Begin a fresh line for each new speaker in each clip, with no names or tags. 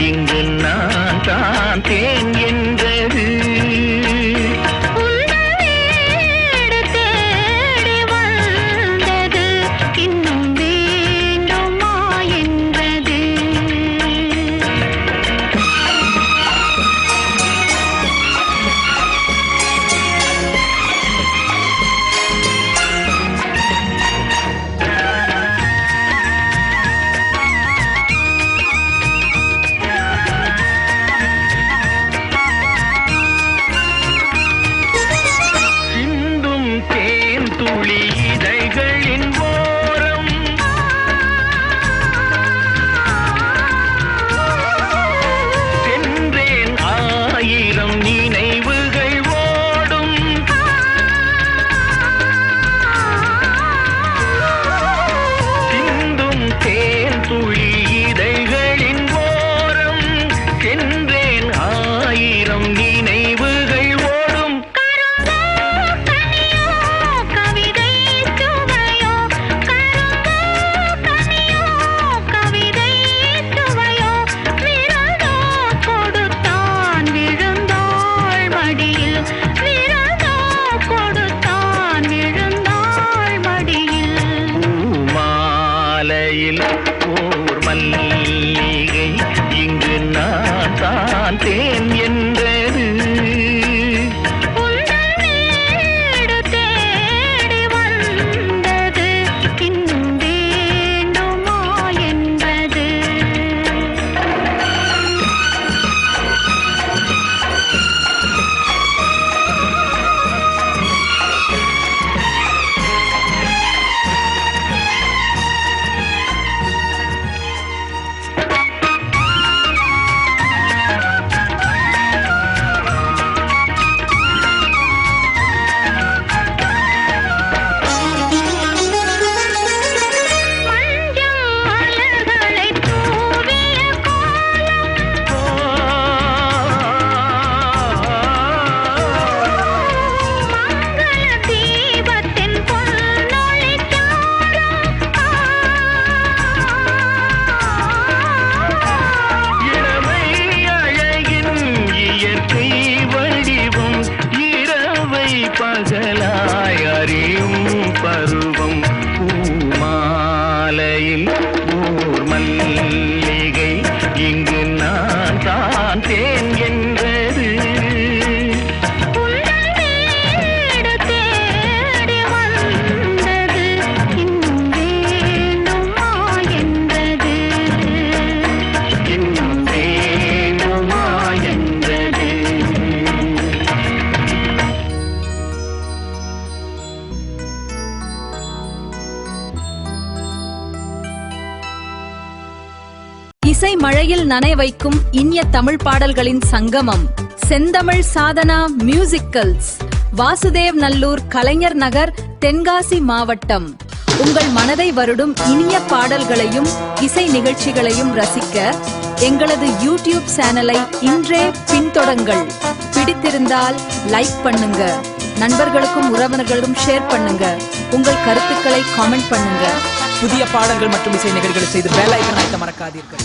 இங்கு நான் தான் தேன் என்றது.
இசை மழையில் நனை வைக்கும் இனிய தமிழ் பாடல்களின் சங்கமம் செந்தமிழ் சாதனா மியூசிக்கல்ஸ், வாசுதேவ் நல்லூர், கலைஞர் நகர், தென்காசி மாவட்டம். உங்கள் மனதை வருடும் இனிய பாடல்களையும் இசை நிகழ்ச்சிகளையும் ரசிக்க எங்களது யூடியூப் சேனலை இன்றே பின்தொடருங்கள். பிடித்திருந்தால் லைக் பண்ணுங்க, நண்பர்களுக்கும் உறவினர்களுக்கும் ஷேர் பண்ணுங்க, உங்கள் கருத்துக்களை காமெண்ட் பண்ணுங்க.
புதிய பாடல்கள் மற்றும் இசை நிகழ்ச்சிகளை செய்து பெல் ஐகானை அழுத்த மறக்காதீர்கள்.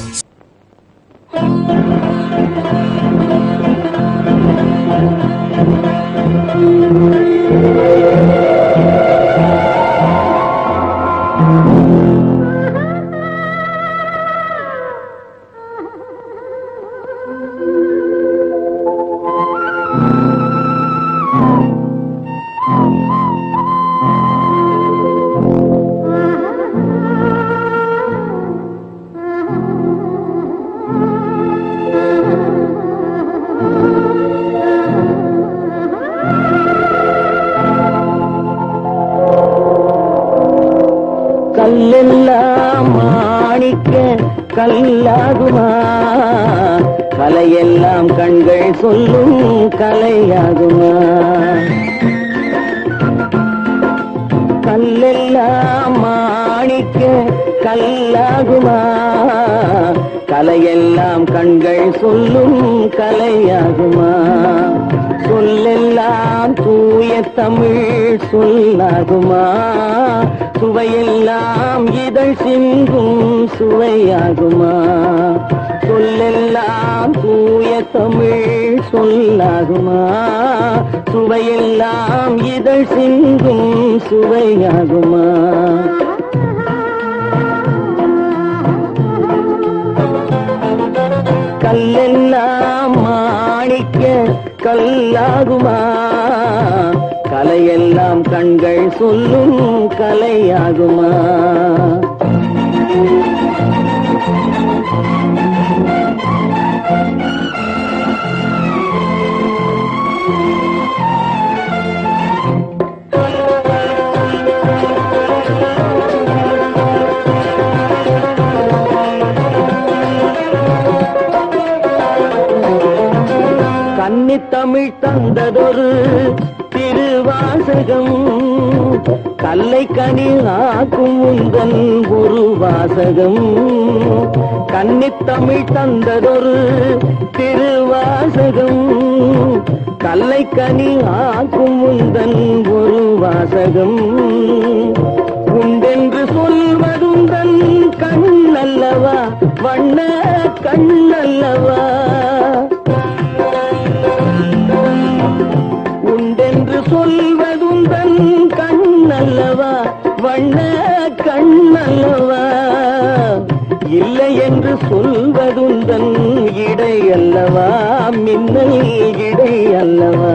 கல்லெல்லாம் மாணிக்க கல்லாகுமா, கலையெல்லாம் கண்கள் சொல்லும் கலையாகுமா. கல்லெல்லாம் மாணிக்க கல்லாகுமா, கலையெல்லாம் கண்கள் சொல்லும் கலையாகுமா. சொல்லெல்லாம் தூய தமிழ் சொல்லாகுமா, சுவையெல்லாம் இதழ் சிந்தும் சுவையாகுமா. சொல்லெல்லாம் தமிழ் சொல்லாகுமா? சுவையெல்லாம் இதழ் சிந்தும் சுவையாகுமா? கல்லெல்லாம் மாணிக்க கல்லாகுமா? கலையெல்லாம் கண்கள் சொல்லும் கலையாகுமா? கன்னித்தமிழ் தந்ததொரு திருவாசகம், கல்லை கனி ஆக்கும் உந்தன் ஒரு வாசகம். கன்னித்தமிழ் தந்ததொரு திருவாசகம், கல்லை கனி ஆக்கும் உந்தன் ஒரு வாசகம். உண்டென்று சொல்வதுந்தன் கண்ணல்லவா, வண்ண கண்ணல்லவா? உண்டென்று சொல்வதுந்தன் கண்ணல்லவா, வண்ண கண்ணல்லவா? இல்லை என்று சொல்வதுந்தன் இடை அல்லவா, மின்னல் இடை அல்லவா?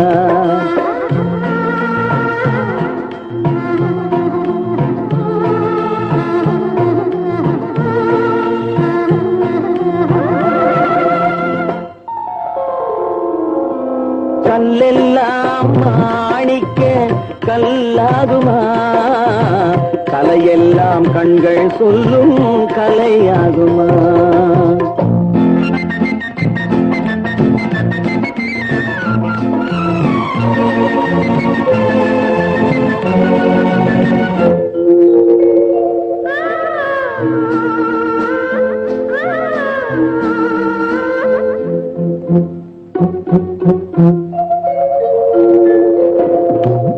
கல்லெல்லாம் மாணிக்க கல்லாகுமா? கலையெல்லாம் கண்கள் சொல்லும் கலையாகுமா?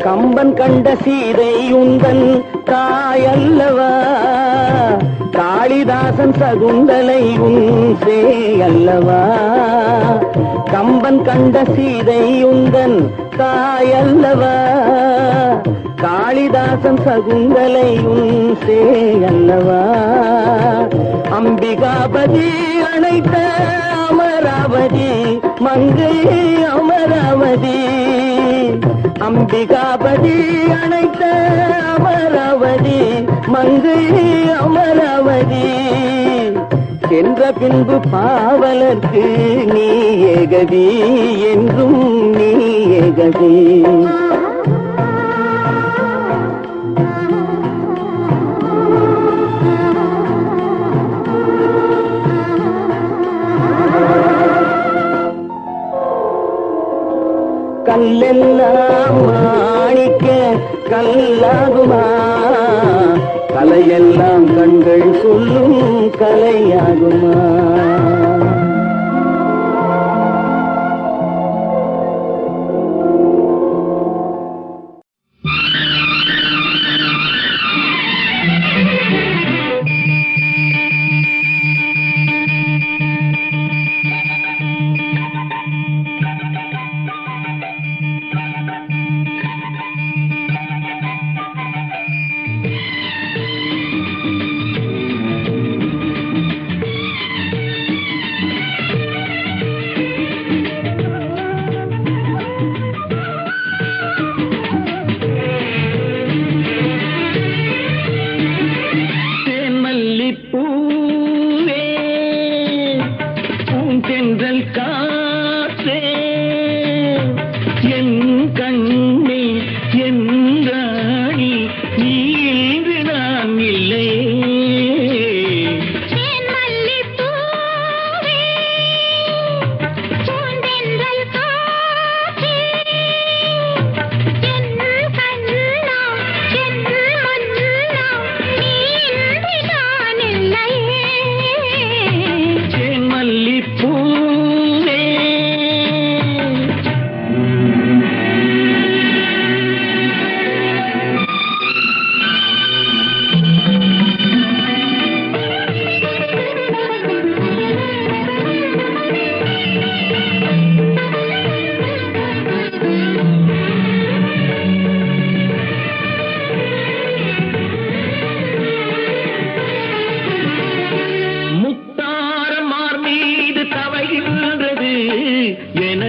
கம்பன் கண்ட சீதை உந்தன் தாயல்லவா, காளிதாசன் சகுந்தலை உன் சேயல்லவா? கம்பன் கண்ட சீதை உந்தன் தாயல்லவா, காளிதாசன் சகுந்தலை உன் சேயல்லவா? அம்பிகாபதி அணைத்த அமராவதி மங்கை அமராவதி, அம்பிகாபதி அணைத்த அமராவதி மங்கை அமராவதி. சென்ற பின்பு பாவலர்க்கு நீ ஏகதி, என்றும் நீ ஏகதி. கல்லெல்லாம் மாணிக்க கல்லாகுமா? கலையெல்லாம் கண்கள் சொல்லும் கலையாகுமா?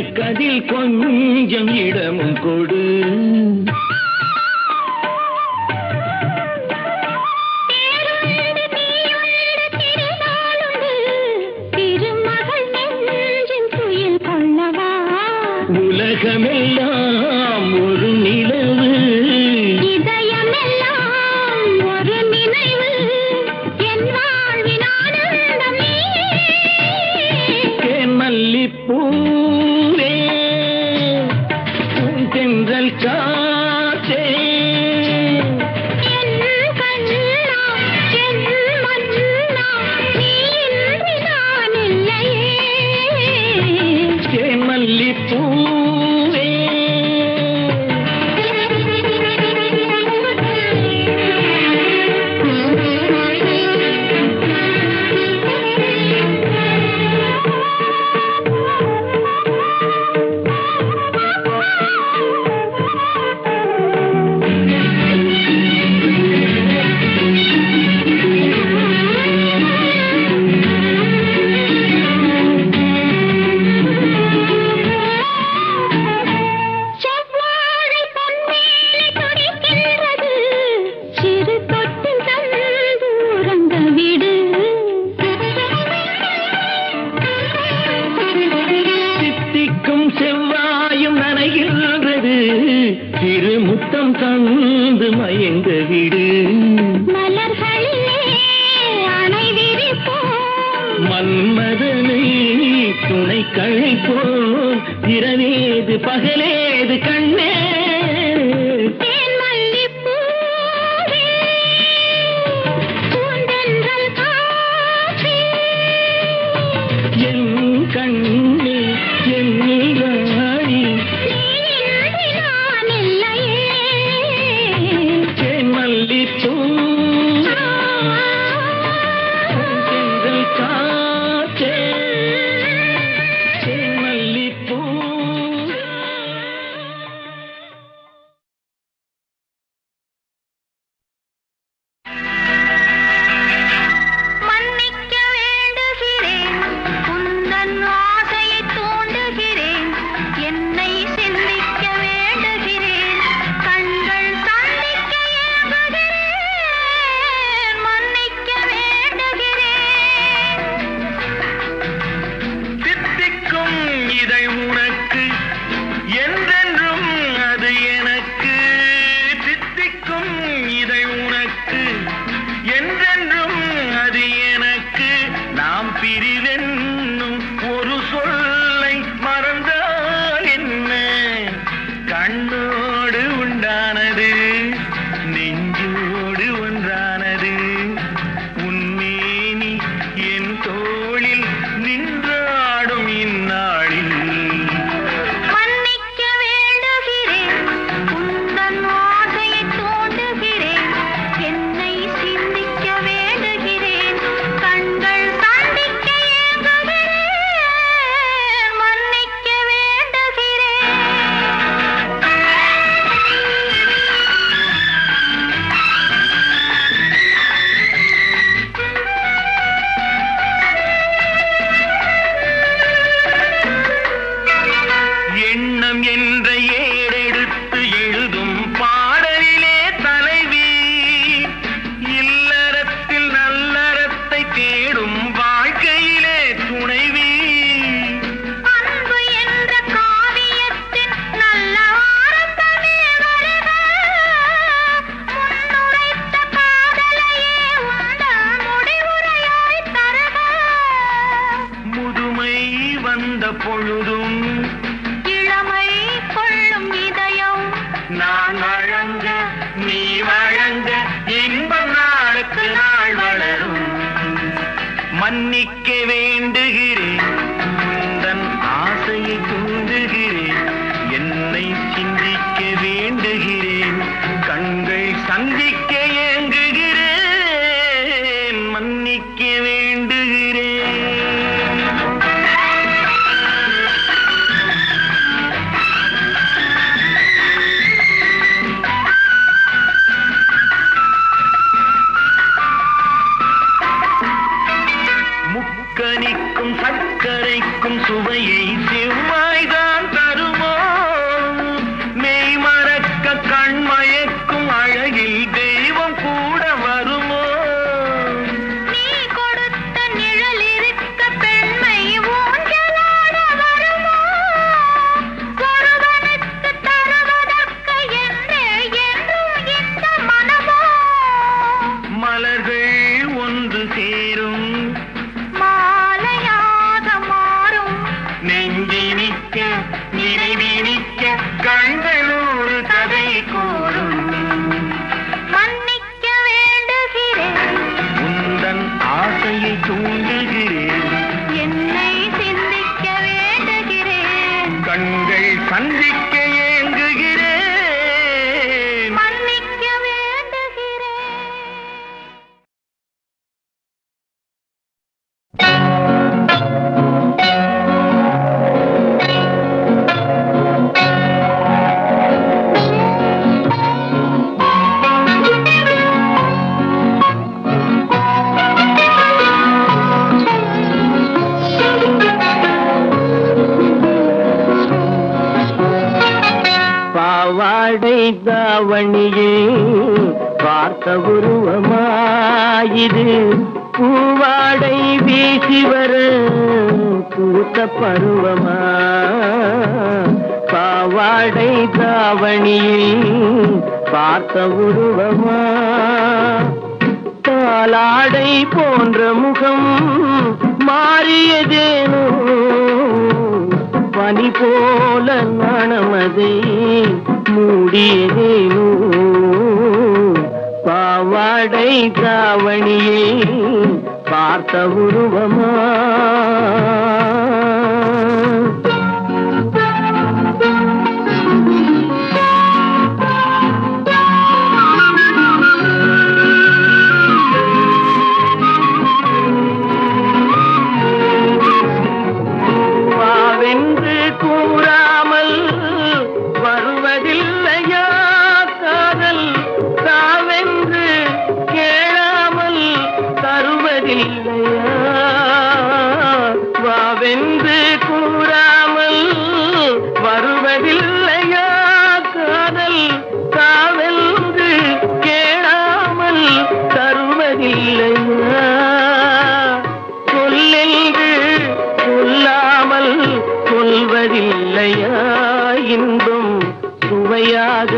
எனக்கதில் கொஞ்சம் இடமும் கொடு. உலகமெல்லாம் ஒரு நிலவு,
இதயமெல்லாம் ஒரு நினைவு, என் வாழ்வின் ஆனந்தம் நீ.
மல்லிப்பூவே தென்றல் காற்றே,
என் கண்ணா, என் மன்னா, நீ இன்றி நான் இல்லையே.
மல்லிப்பூவே செவ்வாயும் நனைகின்றது, திருமுத்தம் தந்து மயங்க விடு.
மலர்களிலே அணை விரிப்போம்,
மன்மதனை துணை கழைப்போம், இரவேது பகலேது கண்ணே.
தேன் மல்லிப்பூவே, பூந்தென்றல் காற்றே,
என் கண்ணே என் ராணி,
நீ இன்றி நான் இல்லையே.
தேன் மல்லிப்பூ தென்றல் காற்றே, தேன் மல்லிப்பூ.
மன்னிக்க வேண்டுகிறேன், உந்தன் ஆசையை தூண்டுகிறேன், என்னை சிந்திக்க வேண்டுகிறேன், கண்கள் சந்திக்க ஏங்குகிறேன், மன்னிக்க வேண்டுகிறேன்.
தித்திக்கும் இதை உனக்கு என்றென்றும் அது எனக்கு, தித்திக்கும் இதை உனக்கு என்றென்றும் அது எனக்கு. நாம் பிரிவென்னும் ஒரு சொல்லை மறந்தால் என்ன, கண்ணோடு உண்டானது நெஞ்சோடு ஒன்றானது, உன்மேனி என் தோளில் நின்றாடும் இந்நாளில்.
மன்னிக்க வேண்டுகிறேன், உந்தன் ஆசையை தூண்டுகிறேன், என்னை சிந்திக்க வேண்டுகிறேன், கண்கள் சந்திக்க ஏங்குகிறேன், மன்னிக்க வேண்டுகிறேன்.
எண்ணம் என்ற ஏடெடுத்து எழுதும் பாடலிலே தலைவி, இல்லறத்தில் நல்லறத்தை தேடும் வாழ்க்கையிலே துணைவி.
அன்பு என்ற காவியத்தின் நல்ல வார்த்தையே வருக, முன்னுரைத்த காதலையே உந்தன் முடிவுரையாய் தருக.
முதுமை வந்த பொழுதும்
இளமை கொள்ளும் இதயம்
நான் வழங்க நீ வழங்க இன்பம் நாளுக்கு நாள் வளரும். மன்னிக்க வேண்டுகிறேன், உந்தன் ஆசையை தூண்டுகிறேன், என்னை சிந்திக்க வேண்டுகிறேன், கண்கள் சந்திக்க ஏங்குகிறேன், மன்னிக்க வேண்டுகிறேன். முக்கனிக்கும் சர்க்கரைக்கும் சுவையை செவ்வாய்தான் கண்களூர் கதை கூறும்
மன்னிக்க வேண்டுகிறேன்
உந்தன் ஆசையை தூண்டுகிறேன்
என்னை சிந்திக்க வேண்டுகிறேன்
கண்கள் சந்திக்க ஏங்குகிறேன்
மன்னிக்க வேண்டுகிறேன்
பாவாடை தாவணியே பார்த்த உருவமாயிது பூவாடை வீசி வர பூத்த பருவமா பாவாடை தாவணியே பார்த்த உருவமா பாலாடை போன்ற முகம் மாறியதேனோ பனி போல நாணமதை மூடியதேனோ பாவாடை தாவணியை பார்த்த உருவமா வாவென்று கூறாமல் வருவதில்லையா காதல் தாவென்று கேளாமல் தருவதில்லையா வாவென்று கூறாமல் வருவதில்லையா காதல் தாவென்று கேளாமல் தருவதில்லையா சொல்லென்று சொல்லாமல் சொல்வதில்லையா இன்பம் சுவையாக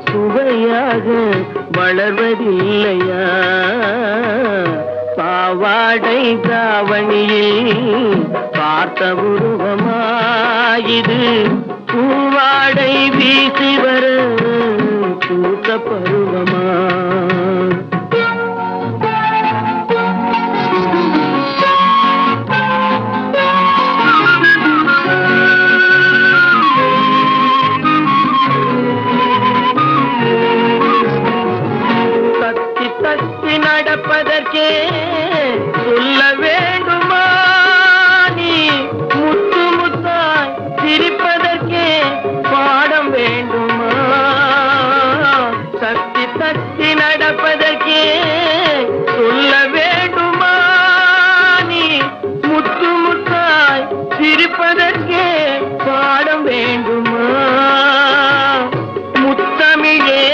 சுவையாக வளர்வதில்லையா பாவாடை தாவணியில் பார்த்த உருவமாயிது பூவாடை வீசி வர பூத்த பருவமா தத்தி தத்தி நடப்பதற்கே சொல்ல வேண்டுமா நீ முத்து முத்தாய் சிரிப்பதற்கே பாடம் வேண்டுமா தத்தி தத்தி நடப்பதற்கே சொல்ல வேண்டுமா நீ முத்து முத்தாய் சிரிப்பதற்கே பாடம் வேண்டுமா முத்தமிழே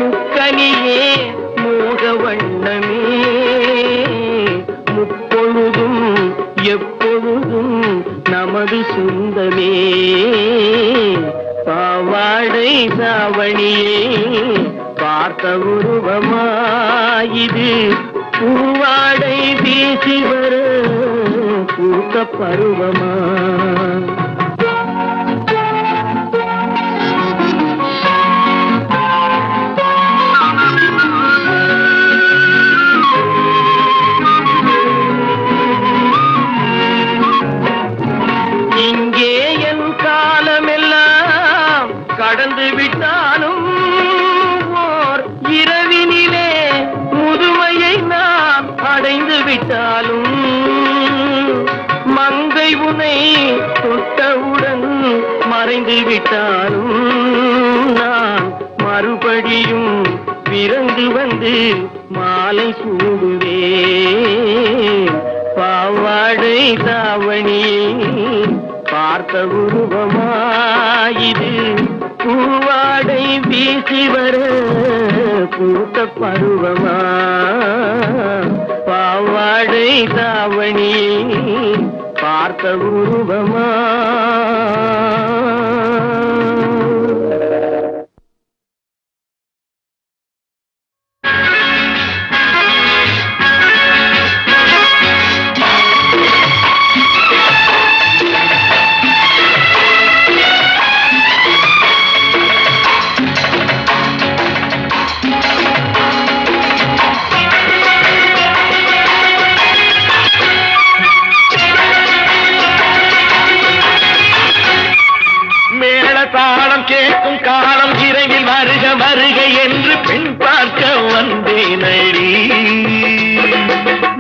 முக்கனியே மோக வண்ணமே முப்பொழுதும் எப்பொழுதும் நமது சொந்தமே பாவாடை தாவணியே பார்த்த உருவமாயிது பூவாடை வீசி வர பூத்த பருவமா இங்கே என் காலமெல்லாம் கடந்து விட்டாலும் ஓர் இரவினிலே முதுமையை நாம் அடைந்து விட்டாலும் மங்கை உனை தொட்டவுடன் மறைந்து விட்டாலும் நான் மறுபடியும் பிறந்து வந்து மாலை சூடுவேன் பாவாடை தாவணியை பார்த்த உருவமாயிது பூவாடை வீசி வர பூத்த பருவமா பாவாடை தாவணியை பார்த்த உருவமா
வந்தேனடி.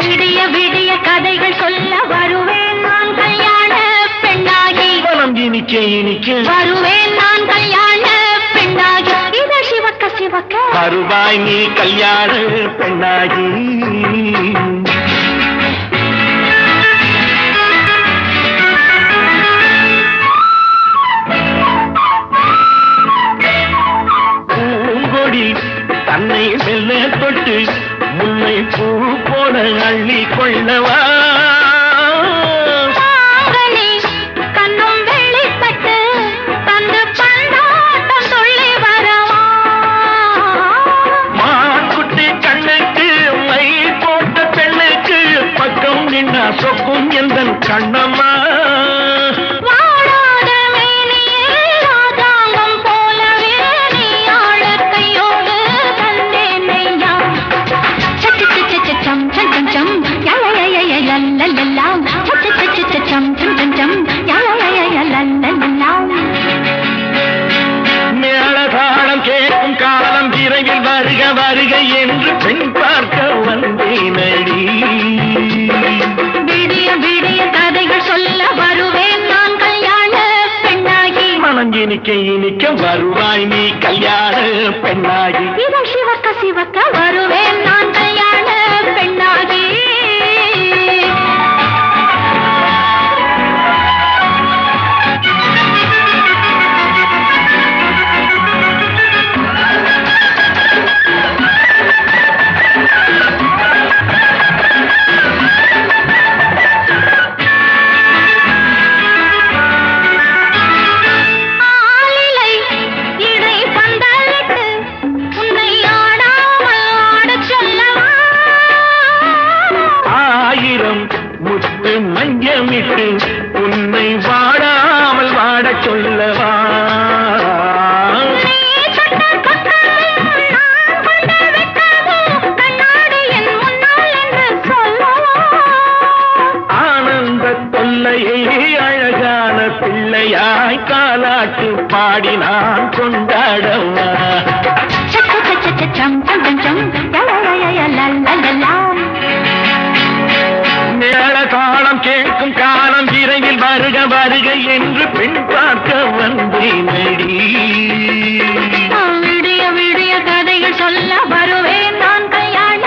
விடிய விடிய கதைகள் சொல்ல வருவேன் நான் கல்யாண பெண்ணாகி.
மனம் இனிக்க இனிக்க
வருவேன் நான் கல்யாண பெண்ணாகி. இத சிவக்க சிவக்க
வருவாய் நீ கல்யாண பெண்ணாகி. பூங்கொடி தன்னை மெல்ல தொட்டு முல்லை பூ போல அள்ளி கொள்ளவா.
மாங்கனி கண்ணும் வெளிப்பட்டு தந்து பந்தாட்டம் சொல்லி வரவா.
மான்குட்டி கண்ணுக்கு மை போட்ட பெண்ணுக்கு பக்கம் நின்னா சொக்கும் எந்தன் கண்ணம்மா.
வாழாத மேனியே ராஜாங்கம் போலவே நீ ஆளக் கையோடு தந்தேன் ஐயா. சச்ச சச்ச சச்சம் சம் சம் சம் யலயய லல்லலல்லாம். சச்ச சச்ச சச்சம் சம் சம் சம் யலயய லல்லலல்லாம்.
மேளதாளம் கேட்கும் காலம் விரைவில் வருக வருக என்று பெண் பார்க்க வந்தேனடி.
விடிய விடிய கதைகள் சொல்ல வருவேன் நான் கல்யாண பெண்ணாகி.
மனம் இனிக்க இனிக்க வருவாய் நீ கல்யாண பெண்ணாகி.
இதழ் சிவக்க சிவக்க வருவேன் நான் கல்யாண பெண்ணாகி. ஆலிலை இடை பந்தலிட்டு உன்னை ஆடாமல் ஆடச் சொல்லவா.
ஆயிரம் முத்து மஞ்சமிட்டு உன்னை வாடாமல் வாடச் சொல்லவா.
நீ சொன்ன பக்கத்தில் நான் கொண்டு விட்டது கண்ணாடி என் முன்னால் என்று சொல்லவா.
ஆனந்த தொல்லையை அழகான பிள்ளையாய் காலாட்டு பாடி நான் கொண்டாடவா.
சச்ச சச்ச சச்சம் சம் சம் சம் யலயய லல்லலல்லாம்.
மேளதாளம் கேட்கும் காலம் விரைவில் வருக வருக என்று பெண் பார்க்க வந்தேனடி.
விடிய விடிய கதைகள் சொல்ல வருவேன் நான் கல்யாண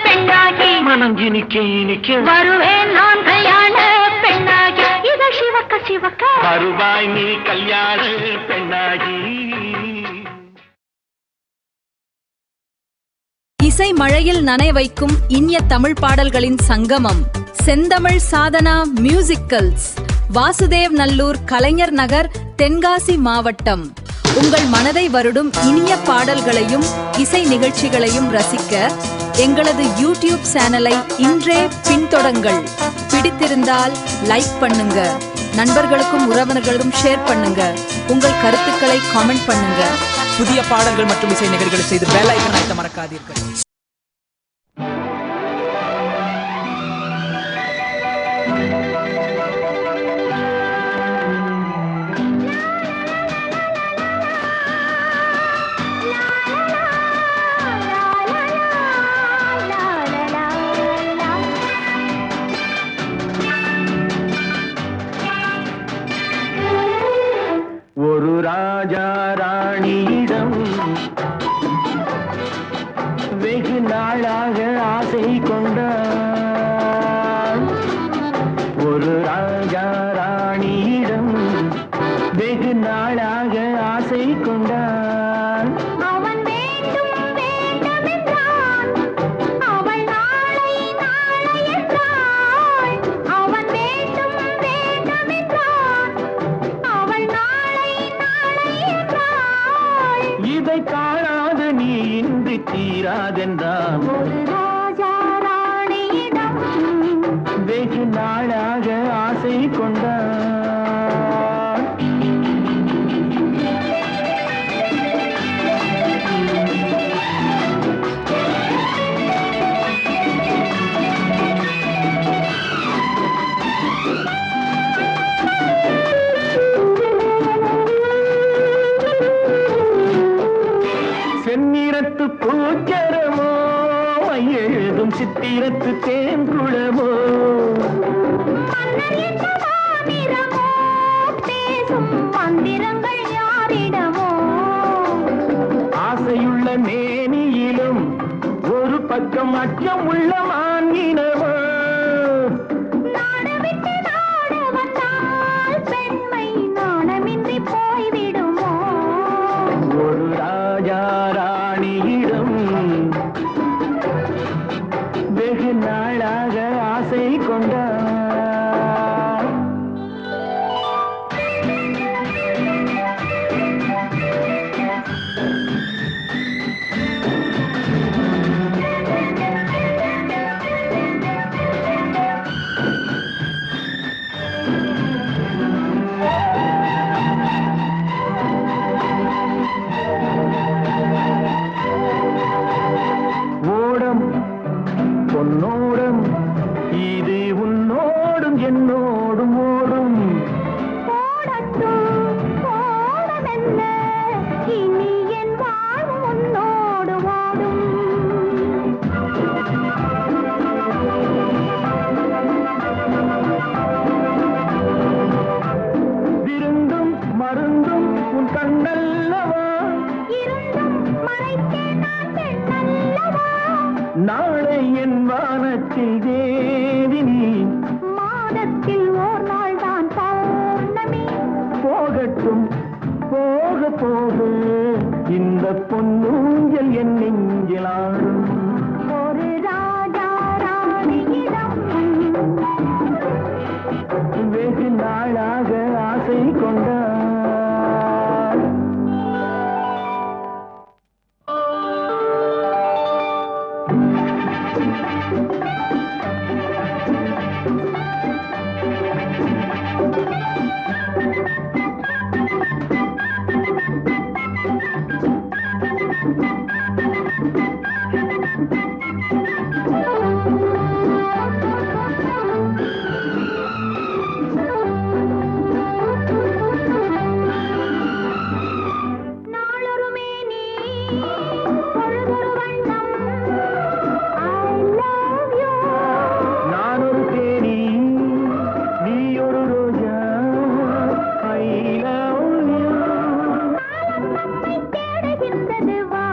பெண்ணாகி.
மனம் இனிக்க இனிக்க
வருவேன் நான் கல்யாண பெண்ணாகி. இதழ் சிவக்க சிவக்க
வருவாய் நீ கல்யாண பெண்ணாகி.
இசை மழையில் நனை வைக்கும் இனிய தமிழ் பாடல்களின் சங்கமம் செந்தமிழ் சாதனா மியூசிக்கல்ஸ். வாசுதேவ் நல்லூர், கலைஞர் நகர், தென்காசி மாவட்டம். உங்கள் மனதை வருடும் இனிய பாடல்களையும் இசை நிகழ்ச்சிகளையும் ரசிக்க எங்களது யூடியூப் சேனலை இன்றே பின்தொடங்கள். பிடித்திருந்தால் லைக் பண்ணுங்க, நண்பர்களுக்கும் உறவினர்களுக்கும் ஷேர் பண்ணுங்க, உங்கள் கருத்துக்களை காமெண்ட் பண்ணுங்க.
புதிய பாடல்கள் மற்றும் இசை நிகழ்ச்சிகளை செய்து பெல் ஐகானை அழுத்த மறக்காதீர்கள்.
ஒரு ராஜா ராணியிடம் வெகு
வெட்கம் அச்சம் உள்ள மானினவா
நாடு விட்டு நாடு வந்தால் பெண்மை நாணமின்றி போய்விடுமோ
ஒரு ராஜா ராணியிடம் வெகு நாளாக ஆசை கொண்டார் ஓடம் பொன்னோடம் இது உன்னோடும் என்னோடும் ஓடும்
போடட்டும் போடமெல்ல இனி என் வாழ்வு உன்னோடு ஓடும்
விருந்தும் மருந்தும் உன் கண்ணல்லவா
இருந்தும் மறைத்தேன் நான் பெண்ணல்லவா
நாளை என் வானத்தில் தேவினி
மாதத்தில் ஓர் நாள் தான் பௌர்ணமி
போகட்டும் போக போக இந்த பொன்னூஞ்சல் என் நெஞ்சிலாடும்
ஒரு ராஜா ராணியிடம்
வெகு நாளாக ஆசை கொண்டார்
நாளொரு மேனி பொழுதொரு வண்ணம் I love you
நான் ஒரு தேனி நீ ஒரு ரோஜா I love you
காலம் நம்மை தேடுகின்றது வா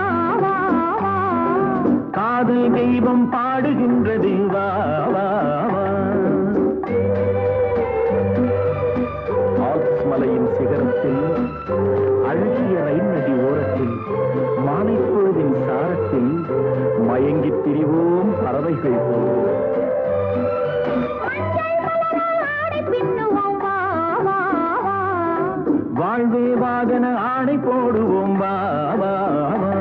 வா வா
காதல் தெய்வம் பாடுகின்றது வா வா வா ஆல்ப்ஸ் மலையின் சிகரத்தில் அழகிய ரயில் நதி ஓரத்தில் மாலைப்பொழுதின் சாரத்தில் மயங்கித் திரிவோம் பறவைகள் போல்
மஞ்சள் மலரால் ஆடை பின்னுவோம் வா வா வா
வாழ்வே வாகன ஆணை போடுவோம் வா வா வா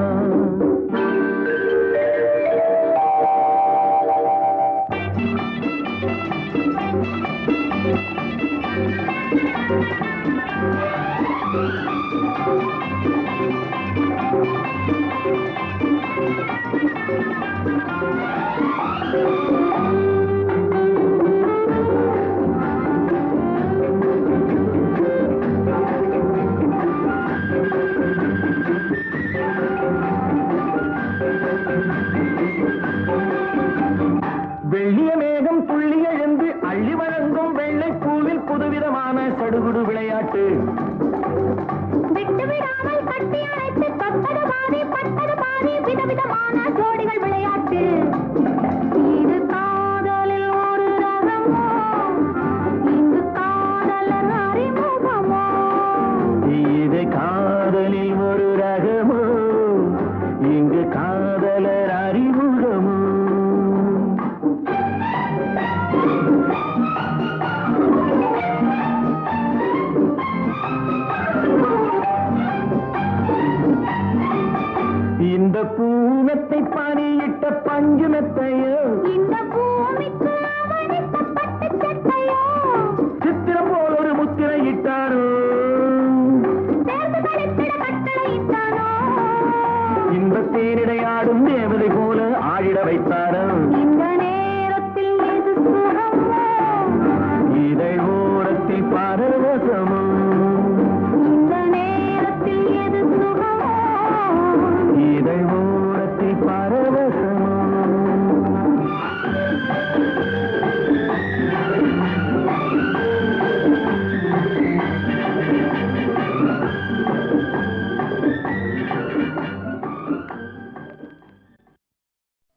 வெள்ளிய மேகம் துள்ளி எழுந்து அள்ளி வழங்கும் வெள்ளை பூவில் புதுவிதமான சடுகுடு விளையாட்டு
விட்டு விடாமல் கட்டி அணைத்து தொட்டது பாதி பட்டது பாதி விதவிதமான ஜோடிகள் விளையாட்டு இது காதலில் ஒரு ரகமோ இங்கு காதலர் அறிமுகமோ
இது காதலில் ஒரு ரகமோ இங்கு காதலர் அறிமுகமோ இந்த பூமெத்தை பணியிட்ட பஞ்சுமெத்தையோ
இந்த பூமிக்கு அவனித்த பட்டு சட்டையோ
சித்திரம் போல் ஒரு முத்திரை இட்டாரோ
சேர்ந்து கழித்திட கட்டளையிட்டானோ
இந்த தேனிடையாடும் தேவதை போல ஆடிட வைத்தாரோ
இந்த நேரத்தில் எது சுகமோ
இதை ஓரத்தில் பரவசமோ
இந்த நேரத்தில் எது சுகமோ
இதை ஓரத்தில் பரவசமோ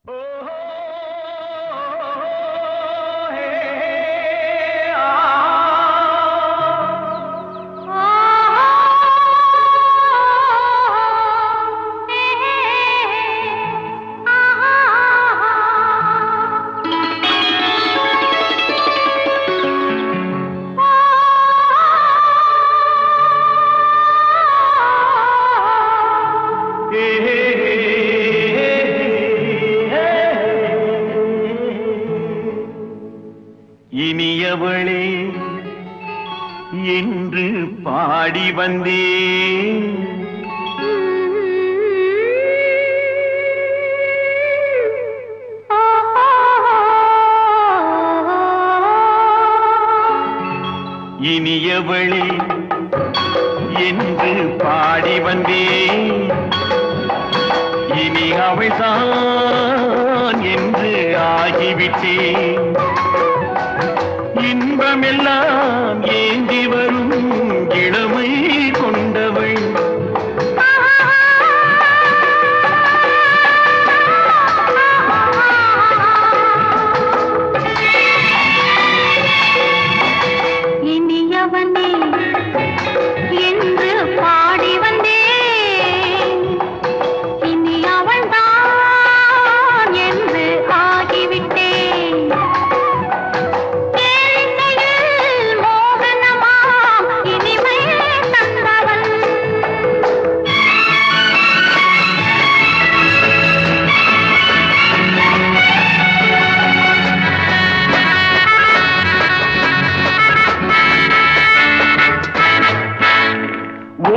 ஓஹோ
என்று பாடி வந்தேன். இனியவளே என்று பாடி வந்தேன். இனி அவள்தான் என்று ஆகிவிட்டேன். இன்பமெல்லாம் ஏந்தி வரும் இளமை கொண்டவள்.
இனியவனே என்று பாடி வந்தேன். இனி அவள்தான் என்று ஆகிவிட்டேன். கேளிக்கையில் மோகனமாம் இனிமை தந்தவன்.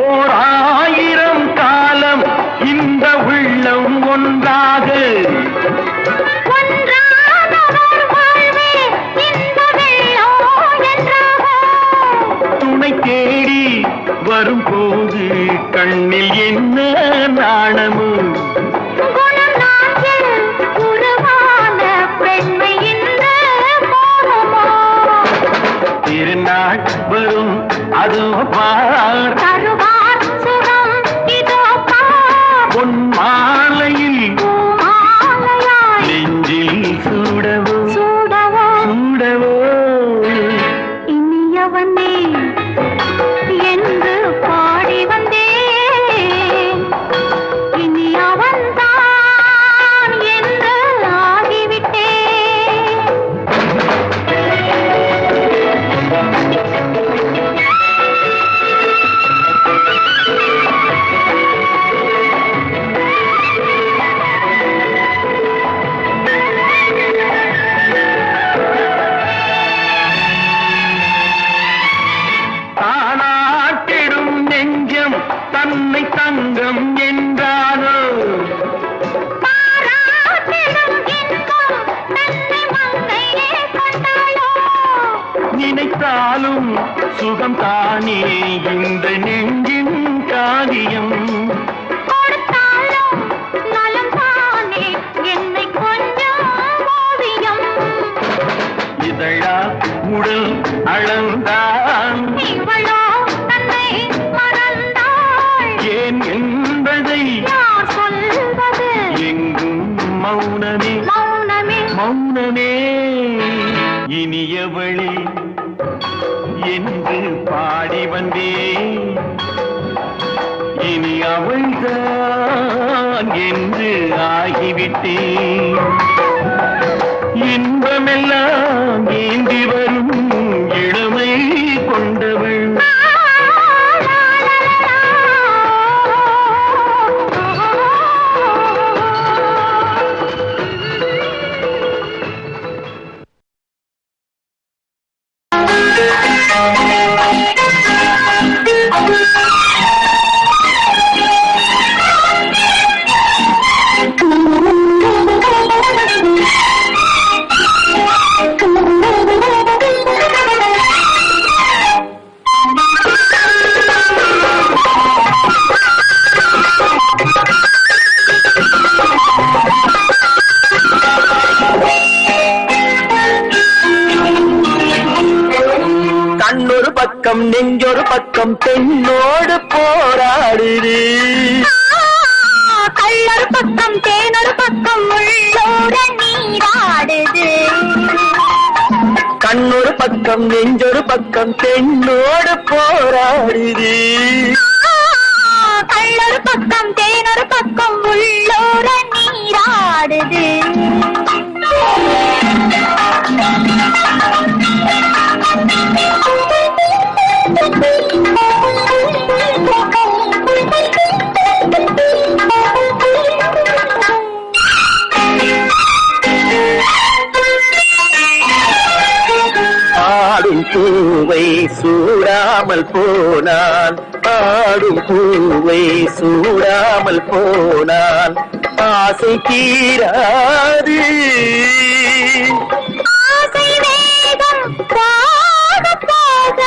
ஓர் ஆயிரம் காலம் இந்த உள்ளம் ஒன்றாக
ஒன்றானவர் வாழ்வே இந்த வெள்ளம் என்றாக.
துணை தேடி வரும்போது கண்ணில் என்ன நாணமும்.
குணம் நாட்டில் உருவான பெண்மை இந்த மோகமோ.
திருநாள் வரும் அதோ பார்.
தருவார் சுகம் இதோ பார்.
பொன் மாலையில்
பூமாலையாய்
நெஞ்சில் சூடவோ
சூடவோ.
சூடவோ.
இனியவனே என்று பாடி வந்தேன். இனி அவன்தான் என்று ஆகிவிட்டேன்.
தானாட்டிடும் நெஞ்சம் தன்னை தங்கம் என்றானோ.
பாராட்டிடும் இன்பம் தன்னை மங்கையே கொண்டாளோ.
நினைத்தாலும் சுகம் தானே இந்த நெஞ்சின் காரியம்.
கொடுத்தாலும் நலம் தானே என்னை கொஞ்சம் ஓவியம்.
இதழா உடல் அளந்தான்
இவளோ தன்னை மறந்தாள்.
ஏன் என்பதை
யார் சொல்வது
எங்கும் மௌனமே
மௌனமே.
மௌனமே. இனியவளே என்று பாடி வந்தேன். இனி அவள்தான் என்று ஆகிவிட்டேன். இன்பமெல்லாம் ஏந்தி வரும் இளமை கொண்டவள். கண்ணொரு பக்கம் நெஞ்சொரு பக்கம் பெண்ணோடு போராடுது.
கள்ளொரு பக்கம் தேனொரு பக்கம் உள்ளோட நீராடுது.
கண்ணொரு பக்கம் நெஞ்சொரு பக்கம் பெண்ணோடு போராடுது.
கள்ளொரு பக்கம் தேனொரு பக்கம் உள்ளோட நீராடுது.
ஆடும் பூவை சூடாமல் பேசாமல் போனான், ஆடும் பூவை சூடாமல் போனான், ஆசை தீராது.
ஆசை வேகம் போக போக,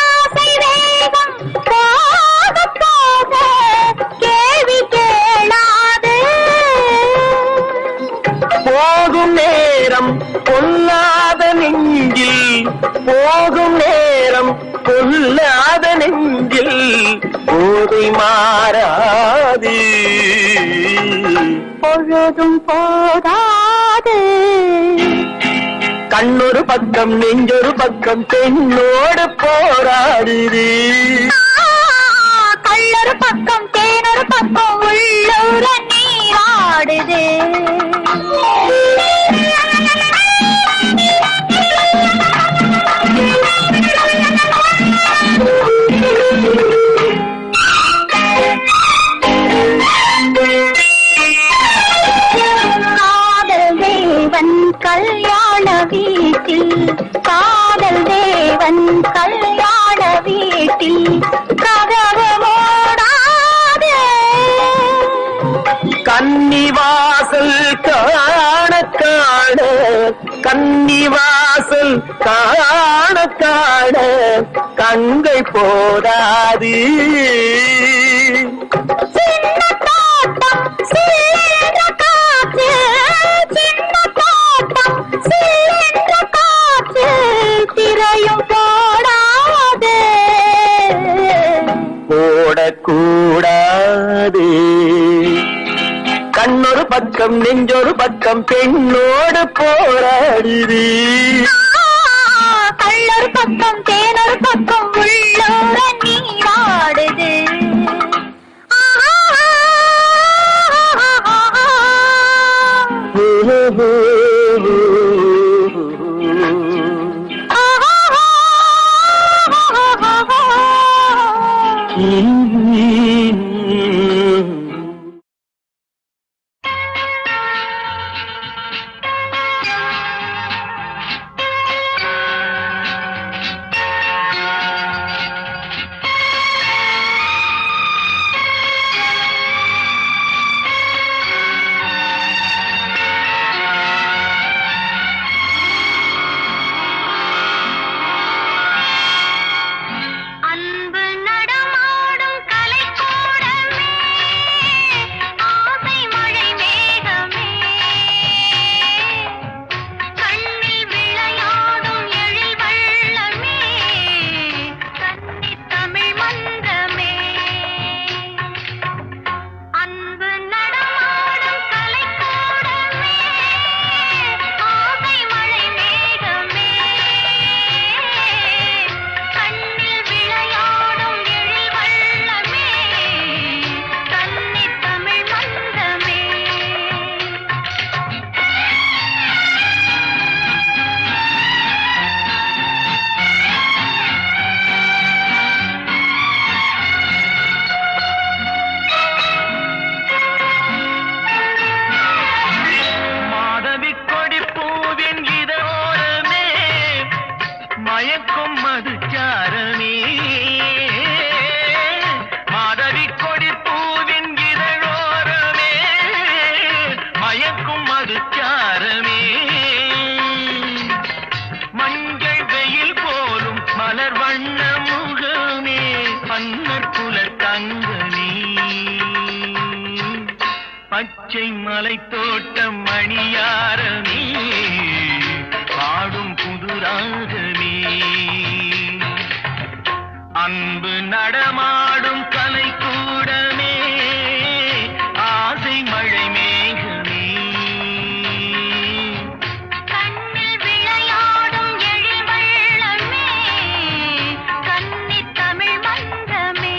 ஆசை வேகம் போக போக, கேள்வி கேளாது.
போகும் நேரம் பொல்லாத நெஞ்சில், போகும் நேரம் பொல்லாத நெஞ்சில் போதை மாறாது,
பொழுதும் போதாது.
கண்ணொரு பக்கம் நெஞ்சொரு பக்கம் பெண்ணோடு போராடுது.
கள்ளொரு பக்கம் தேனொரு பக்கம் உள்ளூர நீராடுது. காதல் தேவன் கல்யாண வீட்டில், காதல் தேவன் கல்யாண வீட்டில் கதவு மூடாது.
கன்னிவாசல் காண காண, கன்னிவாசல் காண காண கண்கள் போதாது.
சின்ன தோட்டம் சில்லென்ற காற்று, சின்ன தோட்டம் சில்லென்ற காற்று திரையும் போடாது.
போடக்கூடாது. கண்ணொரு பக்கம் நெஞ்சொரு பக்கம் பெண்ணோடு போராடுது.
கள்ளொரு பக்கம் தேனொரு பக்கம் உள்ளூர நீராடுது. அன்பு நடமாடும் கலைக்கூடமே, ஆசை மழை மேகமே, கண்ணில் விளையாடும் எழில் வள்ளமே, கன்னித் தமிழ் மன்றமே. அன்பு நடமாடும் கலைக்கூடமே, ஆசை மழை மேகமே, கண்ணில் விளையாடும் எழில் வள்ளமே, கன்னித் தமிழ் மன்றமே.
மாதவி கொடி பூவின் இதழோரமே, மயக்கும் மதுச்சாரமே. மாதவி கொடி பூவின் இதழோரமே, மயக்கும் மதுச்சாரமே. மஞ்சள் வெயில் போலும் மலர் வண்ண முகமே, மன்னர் குல தங்கமே. பச்சை மலை தோட்டம் மணியாரமே, பாடும் புதுராகமே. அன்பு நடமாடும் கலைக்கூடமே, ஆசை மழை மேகமே.
கண்ணில் விளையாடும் எழில் வள்ளமே, கன்னித் தமிழ் மன்றமே.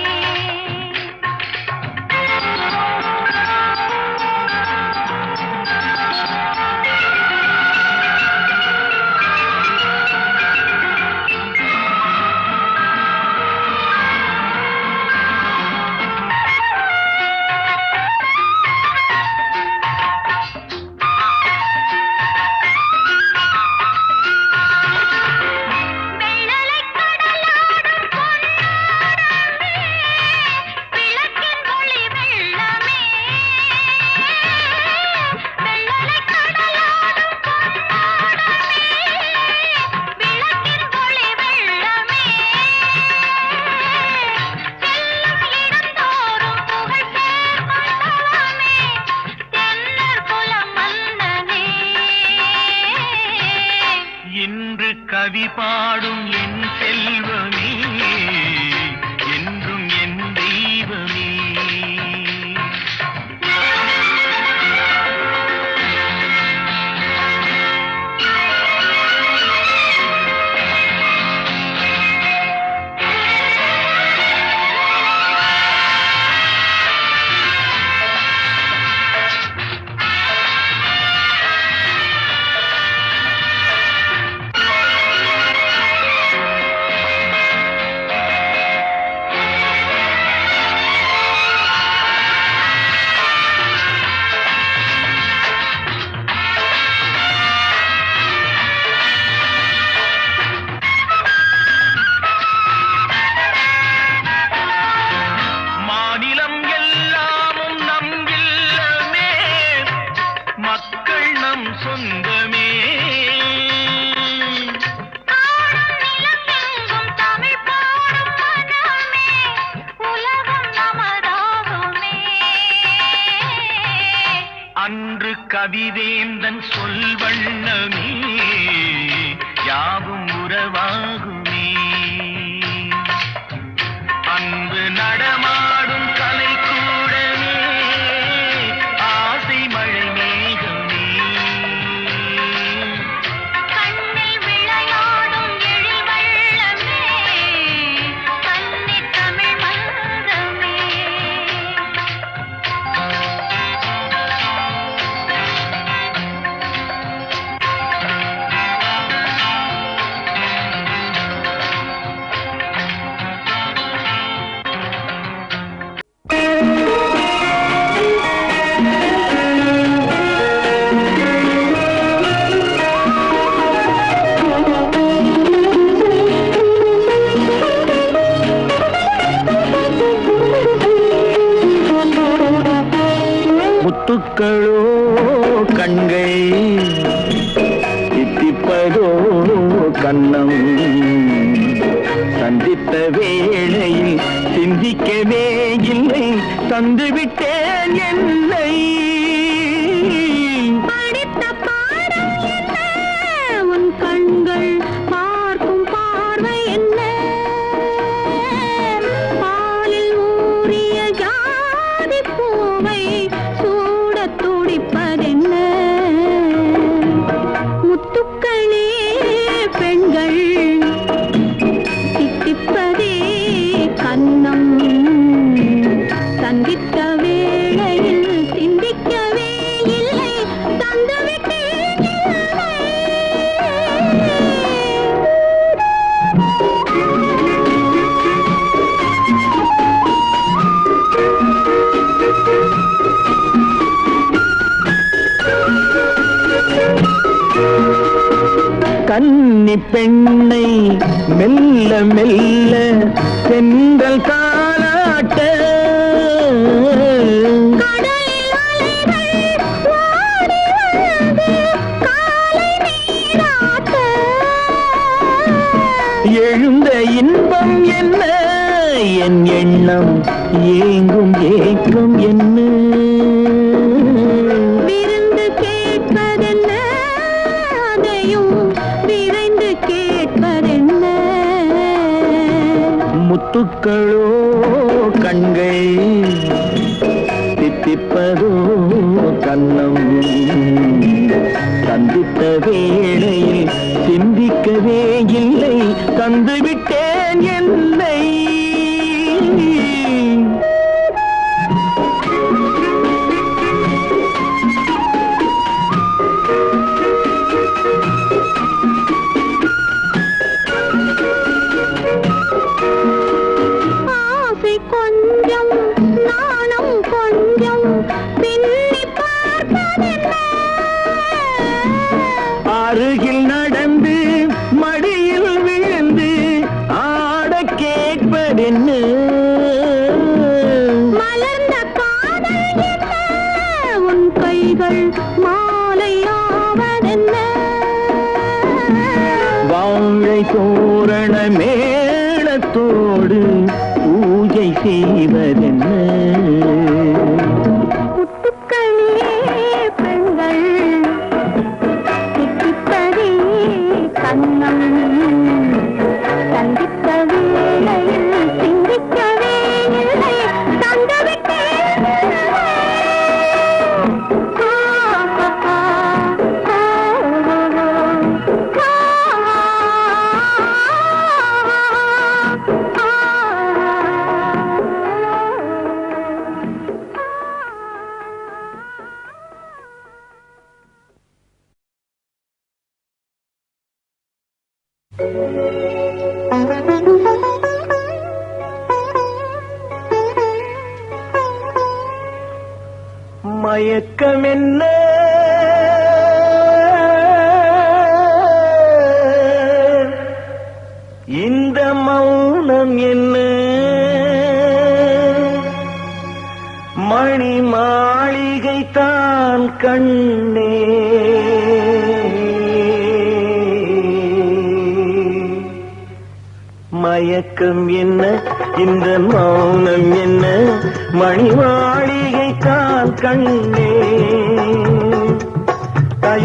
கவிவேந்தன் சொல் வண்ணமே யாவும் உறவாகுமே அன்பு நடமாடும் கலை கூடமே ஆசை மழை மேகமே
கண்ணில் விளையாடும் எழில் வள்ளமே கன்னி தமிழ் மன்றமே
முத்துக்களோ கண்கள் தித்திப்பதோ கண்ணம் சந்தித்த வேளையில் சிந்திக்கவே இல்லை தந்துவிட்டேன் என்னை
படித்த பாடம் என்ன உன் கண்கள் பார்க்கும் பார்வை என்ன பாலில் ஊறிய ஜாதி பூவை சூடத் துடிப்பதென்ன முத்துக்களே பெண்கள் தித்திப்பதே கன்னம் சந்தித்த வேளையில் சிந்திக்கவே இல்லை தந்துவிட்டேன் இல்லை
கன்னி பெண்ணை மெல்ல மெல்ல சென்றல் காலாட்ட
கடலில் அலைகள் ஓடி வந்து காலை நீராட்ட
எழுந்த இன்பம் என்ன என் எண்ணம் ஏங்கும் ஏக்கம் என்ன
விருந்து கேட்பதென்ன அதையும் விரைந்து கேட்பதென்ன
முத்துக்களோ கண்கள் தித்திப்பதோ கண்ணம் சந்தித்த வேளையில் சிந்திக்கவே இல்லை தந்துவிட்டேன் என்னை
ஆசை கொஞ்சம் நாணம் கொஞ்சம் பின்னி பார்ப்பதென்ன
அருகில் நடந்து மடியில் விழுந்து ஆட கேட்பதென்ன
மலர்ந்த காதல் என்ன உன் கைகள் மாலையாவதென்ன
வாழை தோரண மேளத்தோடு பூஜை செய்வதென்ன
முத்துக்களே பெண்கள் தித்திப்பதே கண்ணம் சந்தித்த வேளையில் சிந்திக்கவே இல்லை தந்துவிட்டேன்
மயக்கம் என்ன இந்த மௌனம் என்ன மணி மாளிகை தான் கண்ணே மயக்கம் என்ன இந்த மௌனம் என்ன மணி மாளிகை தான் கண்ணே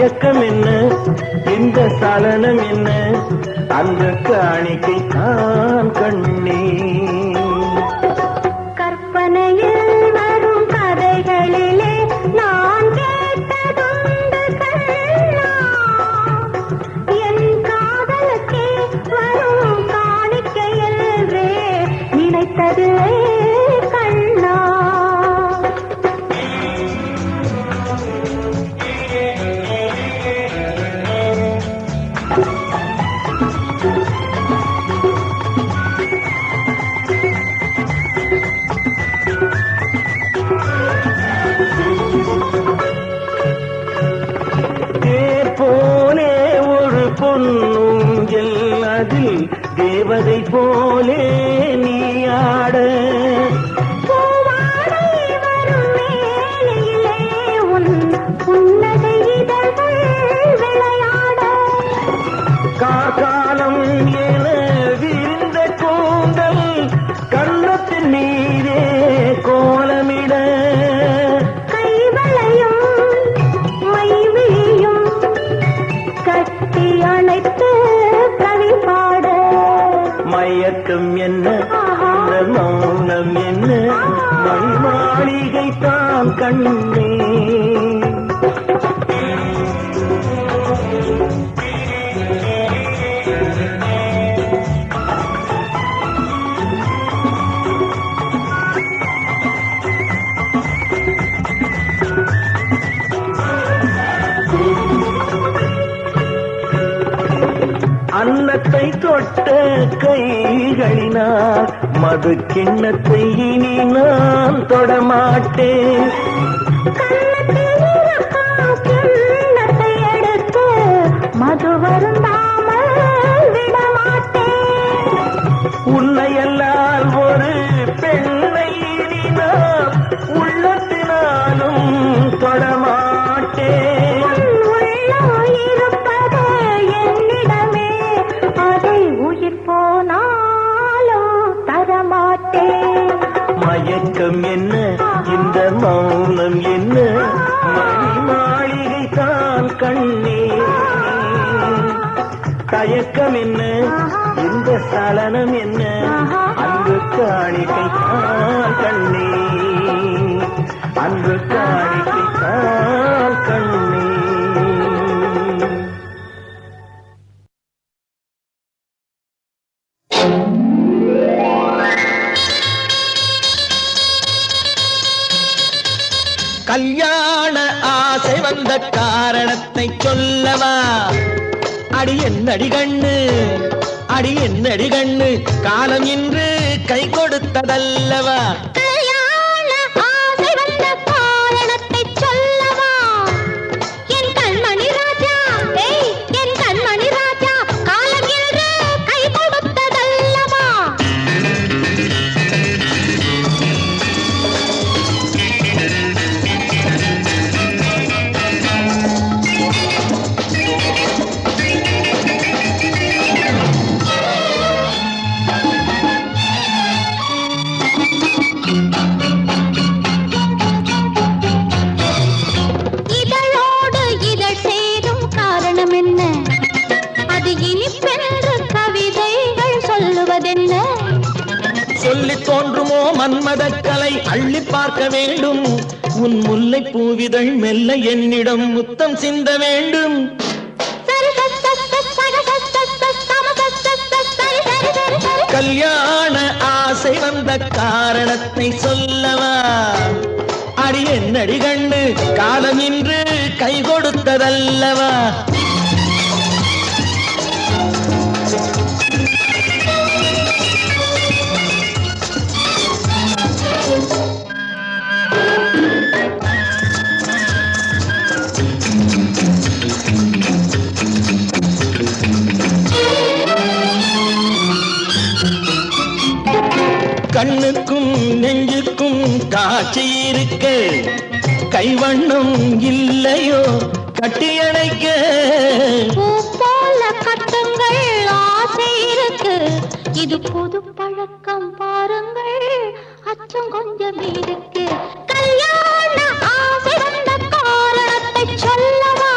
தயக்கம் என்ன, இந்த சலனம் என்ன, அந்த காணிக்கை தான் கண்ணே.
கற்பனையில் வரும் கதைகளிலே நான் கேட்டதுண்டு கண்ணா, என் காதலுக்கே வரும் காணிக்கை என்றே நினைத்தது கண்ணா.
போலே ஒரு பொன்னூஞ்சல், அதில் தேவதை போலே நீ ஆட.
பூவாடை வரும் மேலையிலே உன் புன்னகை இதழ்கள் விளையாட.
காலம் என விரிந்த கூந்தல் கன்னத்தின் மீதே கோலமிட.
கைவளையும் மைவிழியும் கட்டி அணைத்து கவி பாட.
மயக்கம் என்ன, இந்த மௌனம் என்ன, மணி மாளிகை தான் கண்ணே. அன்னத்தை தொட்ட கைகளினால் மது கிண்ணத்தை இனி நான் தொடமாட்டேன்.
கிண்ணத்தை எடுத்து மது வருந்தாமல் விடமாட்டேன்.
உன்னையல்லால் ஒரு பெண்ணை இனி நான் உள்ளத்தினாலும் தொடமாட்டேன். மயக்கம் என்ன, இந்த மௌனம் என்ன, மணி மாளிகை தான் கண்ணே. தயக்கம் என்ன, இந்த சலனம் என்ன, அன்பு காணிக்கை தான் கண்ணே, அன்பு காணிக்கை தான் கண்ணே.
கல்யாண ஆசை வந்த காரணத்தை சொல்லவா? அடி என்னடி கண்ணு, அடி என்னடி கண்ணு, காலம் இன்று கை கொடுத்ததல்லவா?
கல்யாண ஆசை வந்த காரணத்தை சொல்லவா? என் கண்மணி ராஜா, என் கண்மணி ராஜா, காலம் இன்று கை கொடுத்ததல்லவா?
சொல்லி தோன்றுமோ மன்மதக் கலை அள்ளி பார்க்க வேண்டும். உன் முல்லை பூவிதழ் மெல்ல என்னிடம் முத்தம் சிந்த வேண்டும். கல்யாண ஆசை வந்த காரணத்தை சொல்லவா? அடி என்னடி கண்ணு, காலம் இன்று கை கொடுத்ததல்லவா? கண்ணுக்கும் நெஞ்சுக்கும் காட்சி இருக்க, கைவண்ணம் இல்லையோ கட்டியணைக்க?
பூ போல கட்டுங்கள் ஆசை இருக்கு, இது புது பழக்கம் பாருங்கள், அச்சம் கொஞ்சம் இருக்கு. கல்யாண ஆசை வந்த காரணத்தை சொல்லவா?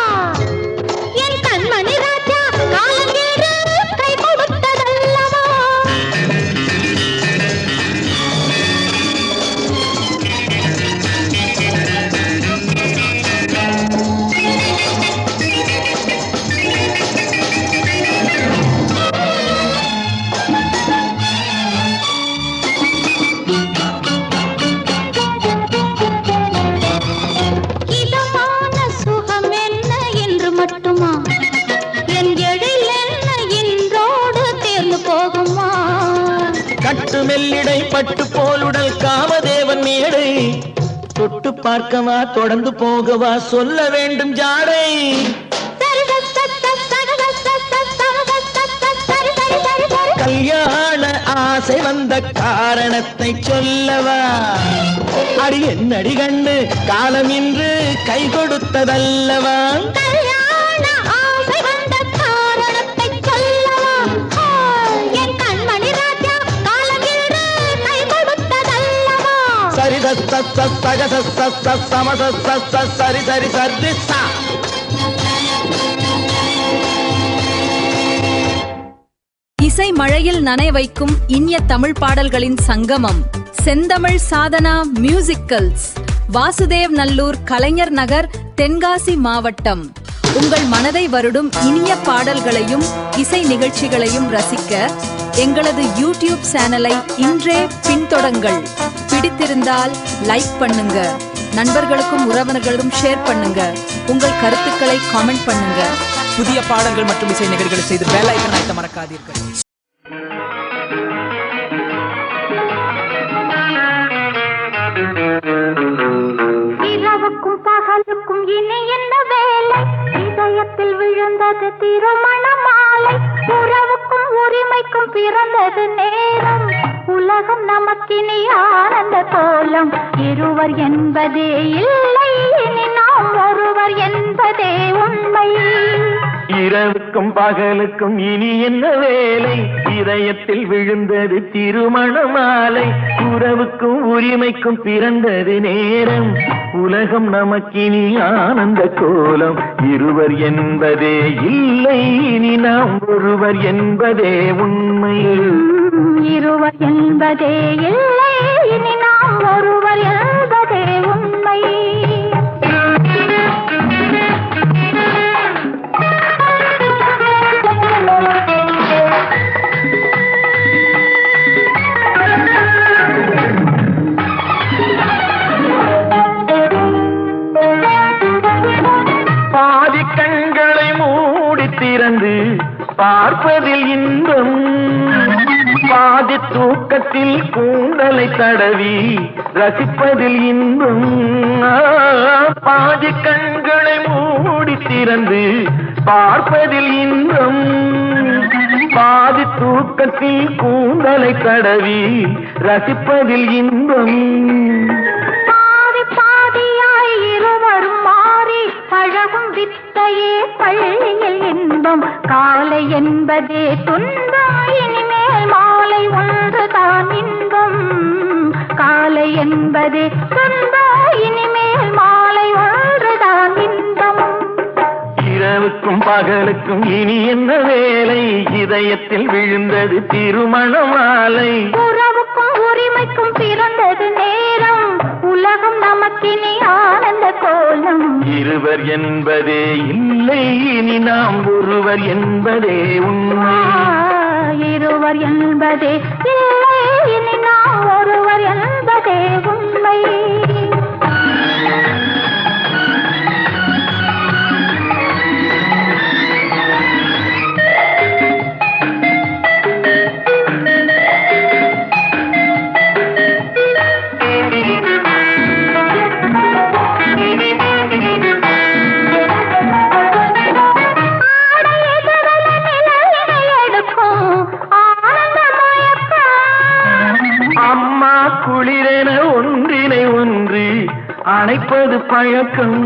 பட்டு போலுடல் காமதேவன் மேடை தொட்டு பார்க்கவா தொடர்ந்து போகவா சொல்ல வேண்டும் ஜாடை கல்யாண ஆசை வந்த காரணத்தை சொல்லவா அடி என்னடி கண்ணு காலம் இன்று கை கொடுத்ததல்லவா சரி சரி சரி சரி சா
இசை மழையில் நனைய வைக்கும் இனிய தமிழ் பாடல்களின் சங்கமம் செந்தமிழ் சாதனா மியூசிக்கல்ஸ் வாசுதேவ் நல்லூர் கலைஞர் நகர் தென்காசி மாவட்டம் உங்கள் மனதை வருடும் இனிய பாடல்களையும் இசை நிகழ்ச்சிகளையும் ரசிக்க எங்களது யூடியூப் சேனலை இன்றே பின்தொடங்கள் பிடித்திருந்தால் லைக் பண்ணுங்க நண்பர்களுக்கும் உறவினர்களுக்கும் ஷேர் பண்ணுங்க உங்கள் கருத்துக்களை காமெண்ட் பண்ணுங்க
புதிய பாடல்கள் மற்றும் இசை நிகழ்ச்சிகளை செய்து பெல் ஐகானை அழுத்த மறக்காதீர்கள்.
இரவுக்கும் பகலுக்கும் இனி என்ன வேலை இதயத்தில் விழுந்தது திருமண மாலை உறவுக்கும் உரிமைக்கும் பிறந்தது நேரம் உலகம் நமக்கினி ஆனந்த கோலம் இருவர் என்பதே இல்லை இனி நாம் ஒருவர் என்பதே உண்மை
இரவுக்கும் பகலுக்கும் இனி என்ன வேலை இதயத்தில் விழுந்தது திருமண மாலை உறவுக்கும் உரிமைக்கும் பிறந்தது நேரம் உலகம் நமக்கினி ஆனந்த கோலம் இருவர் என்பதே இல்லை இனி நாம் ஒருவர் என்பதே உண்மை
இருவர் என்பதே இல்லை இனி நாம் ஒருவர் என்பதே உண்மை
பாதி கண்களை மூடி திறந்து பார்ப்பதில் இன்பம் பாதி தூக்கத்தில் கூந்தலை தடவி ரசிப்பதில் இன்பம் பாதி கண்களை மூடி திறந்து பார்ப்பதில் இன்பம் பாதி தூக்கத்தில் கூந்தலை தடவி ரசிப்பதில் இன்பம்
பாதி பாதியாய் இருவரும் மாறி பழகும் வித்தையே பள்ளியில் இன்பம் காலை என்பதே துன்பம் இனிமேல் மாலை ஒன்றுதான் இன்பம் காலை என்பதே துன்பம் இனிமேல் மாலை ஒன்றுதான் இன்பம்
இரவுக்கும் பகலுக்கும் இனி என்ன வேலை இதயத்தில் விழுந்தது திருமண மாலை
உறவுக்கும் உரிமைக்கும் பிறந்தது நேரம் உலகம் நமக்கினி ஆனந்த கோலம்
இருவர் என்பதே இல்லை இனி நாம் ஒருவர் என்பதே உண்மை
இருவர் என்பதே இல்லை இனி நாம் ஒருவர் என்பதே உண்மை
அம்மா குளிரென ஒன்றினை ஒன்று அணைப்பது பழக்கம்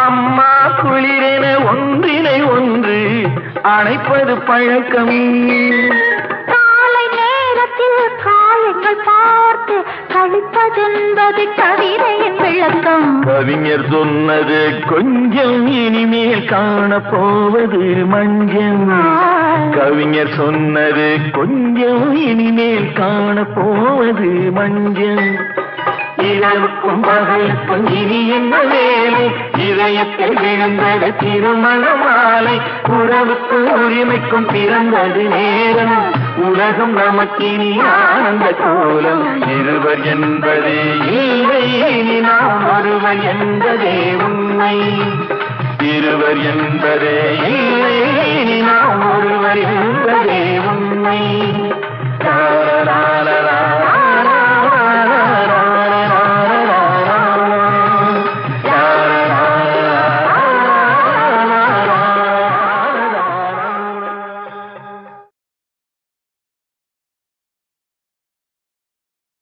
அம்மா குளிரென ஒன்றினை ஒன்று அணைப்பது பழக்கம்
காலை நேரத்தில் காயங்கள் பார்த்து கழிப்பதென்பது கவிதையின் விளக்கம்
கவிஞர் சொன்னது கொஞ்சம் இனிமேல் காணப்போவது மஞ்சம் கவிஞர் சொன்னது கொஞ்சம் இனிமேல் காணப்போவது மஞ்சம் இரவுக்கும் பகலுக்கும் இனி என்ன வேலை இதயத்தில் விழுந்தது திருமண மாலை உறவுக்கும் உரிமைக்கும் பிறந்தது நேரம் உலகம் நமக்கினி ஆனந்த கோலம் இருவர் என்பதே இல்லை இனி நாம் ஒருவர் என்பதே உண்மை இருவர் என்பதே